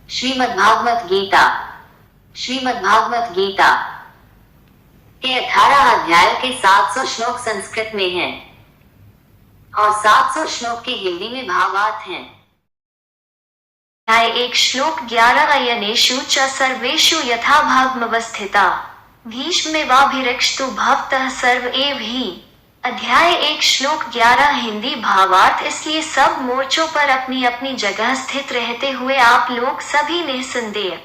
श्रीमद्भागवत गीता। श्रीमद्भागवत गीता के 18 अध्याय के 700 श्लोक संस्कृत में हैं और 700 श्लोक के हिंदी में भावार्थ हैं। अध्याय 1 श्लोक 11 अयनेषु च सर्वेषु यथा भागमवस्थिता भीष्मेवाभिरक्षतु भवतः सर्व एव हि। अध्याय 1 श्लोक 11 हिंदी भावार्थ। इसलिए सब मोर्चों पर अपनी अपनी जगह स्थित रहते हुए आप लोग सभी निसंदेह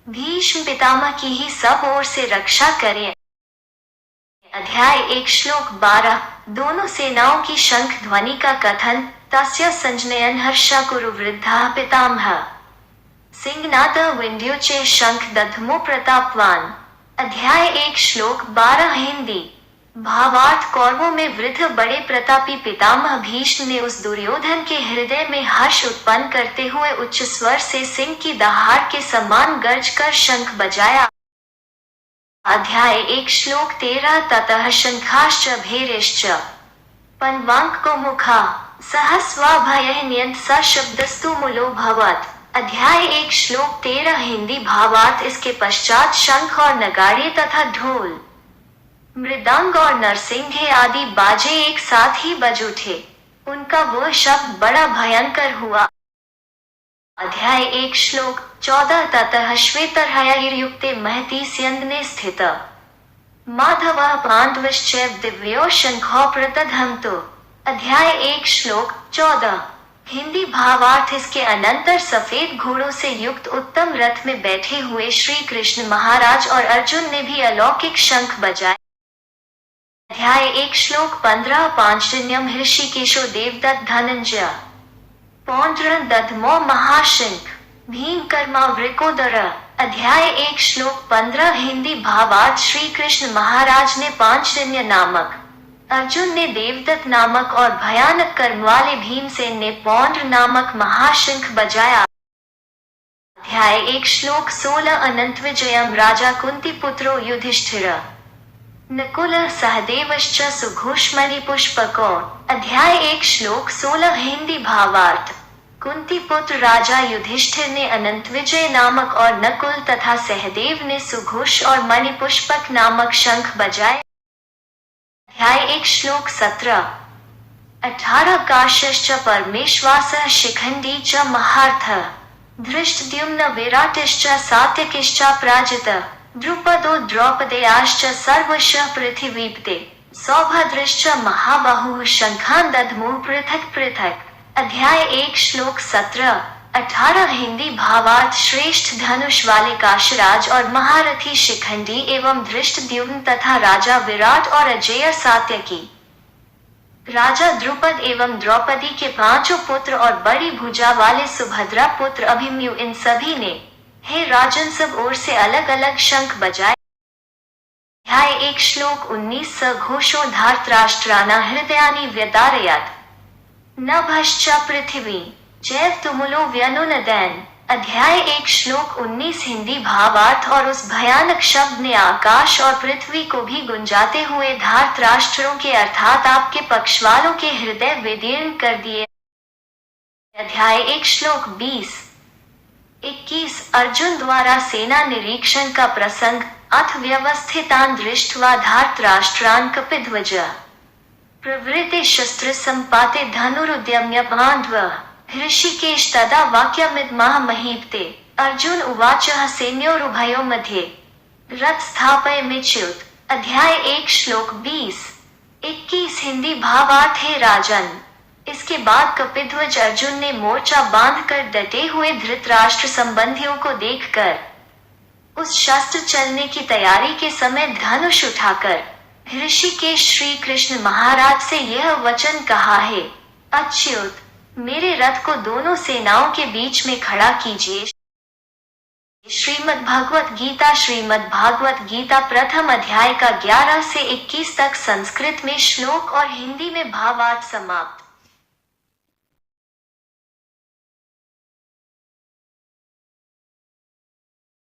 भीष्म पितामह की ही सब ओर से रक्षा करें। अध्याय 1 श्लोक 12 दोनों सेनाओं की शंख ध्वनि का कथन। तस्य संजनयन हर्षा कुरु वृद्धा पितामह सिंहनाद विंध्योचे शंख दधमो प्रतापवान। अध्याय 1 श्लोक 12 हिंदी भावार्थ। कौरवों में वृद्ध बड़े प्रतापी पितामह भीष्म ने उस दुर्योधन के हृदय में हर्ष उत्पन्न करते हुए उच्च स्वर से सिंह की दहाड़ के समान गर्ज कर शंख बजाया। अध्याय 1 श्लोक 13 ततः शंखाश्च भैरश्च पन्वांक को मुखा सहस्वाभय नियंत स शब्दस्तु मूलो भवत्। अध्याय 1 श्लोक 13 हिंदी भावार्थ। इसके पश्चात शंख और नगाड़े तथा ढोल मृदंग और नरसिंघे आदि बाजे एक साथ ही बज उठे। उनका वह शब्द बड़ा भयंकर हुआ। अध्याय 1 श्लोक 14 ततः श्वेतर्हयैर्युक्ते महती स्यन्दने स्थित माधवः पाण्डवश्चैव दिव्यो शंखो प्रदधमतो। अध्याय 1 श्लोक 14 हिंदी भावार्थ। इसके अनंतर सफेद घोड़ों से युक्त उत्तम रथ में बैठे हुए श्री कृष्ण महाराज और अर्जुन ने भी अलौकिक शंख बजाए। अध्याय 1 श्लोक 15 पांचजन्यम हृषिकेशो देवदत्त धनंजय पौंड्रं दधमो महाशंख भीम कर्मा वृकोदर। अध्याय 1 श्लोक 15 हिंदी भावार्थ। श्री कृष्ण महाराज ने पांचजन्य नामक, अर्जुन ने देवदत्त नामक और भयानक कर्म वाले भीमसेन ने पौंड्र नामक महाशंख बजाया। अध्याय 1 श्लोक 16 अनंत विजयम राजा कुंती पुत्रो युधिष्ठिर नकुल सहदेवश्च सुघोषमणि पुष्पको। अध्याय 1 श्लोक 16 हिंदी भावार्थ। कुंती पुत्र राजा युधिष्ठिर ने अनंत विजय नामक और नकुल तथा सहदेव ने सुघोष और मणिपुष्पक नामक शंख बजाए। अध्याय 1 श्लोक 17 18 काश्यश्च परमेश्वासः शिखंडी च महार्थः धृष्टद्युम्न विराटिश्च सात्यकिश्च प्राजितः द्रुपदो द्रौपदेयाश्च सर्वशः पृथिवीपते सौभद्रश्च महाबाहुः शंखान् दधमुः पृथक् पृथक्। अध्याय 1 श्लोक 17 18 हिंदी भावार्थ। श्रेष्ठ धनुष वाले काशराज और महारथी शिखंडी एवं धृष्टद्युम्न तथा राजा विराट और अजेय सात्यकी, राजा द्रुपद एवं द्रौपदी के 5 पुत्र और बड़ी भुजा वाले सुभद्रा पुत्र अभिमन्यु, इन सभी ने हे राजन सब ओर से अलग अलग शंख बजाए। अध्याय 1 श्लोक 19 स घोषो धार्तराष्ट्राणा हृदयानि व्यदारयत् नभश्च पृथिवी जैव तुमुलो व्यनुनदैन्। अध्याय 1 श्लोक 19 हिंदी भावार्थ। और उस भयानक शब्द ने आकाश और पृथ्वी को भी गुंजाते हुए धार्तराष्ट्रों के अर्थात आपके पक्षवालों के हृदय विदीर्ण कर दिए। अध्याय 1 श्लोक 20 21 अर्जुन द्वारा सेना निरीक्षण का प्रसंग। अथ व्यवस्थितान् दृष्ट्वा धार्तराष्ट्रान् कपिध्वज प्रवृत्ते शस्त्र संपाते धनुरुद्यम्य पाण्डवः हृषिकेश तदा वाक्यमिदमः महीपते। अर्जुन उवाच सैन्योरुभयोः मध्ये रथ स्थापयमेच्युत। अध्याय 1 श्लोक 20 21 हिंदी भावार्थ। हे राजन, इसके बाद कपिध्वज अर्जुन ने मोर्चा बांधकर डटे हुए धृतराष्ट्र संबंधियों को देखकर उस शस्त्र चलने की तैयारी के समय धनुष उठाकर हृषिकेश श्री कृष्ण महाराज से यह वचन कहा है, अच्युत मेरे रथ को दोनों सेनाओं के बीच में खड़ा कीजिए। श्रीमद्भागवत गीता। श्रीमद्भागवत गीता प्रथम अध्याय का 11 से 21 तक संस्कृत में श्लोक और हिंदी में भावार्थ समाप्त।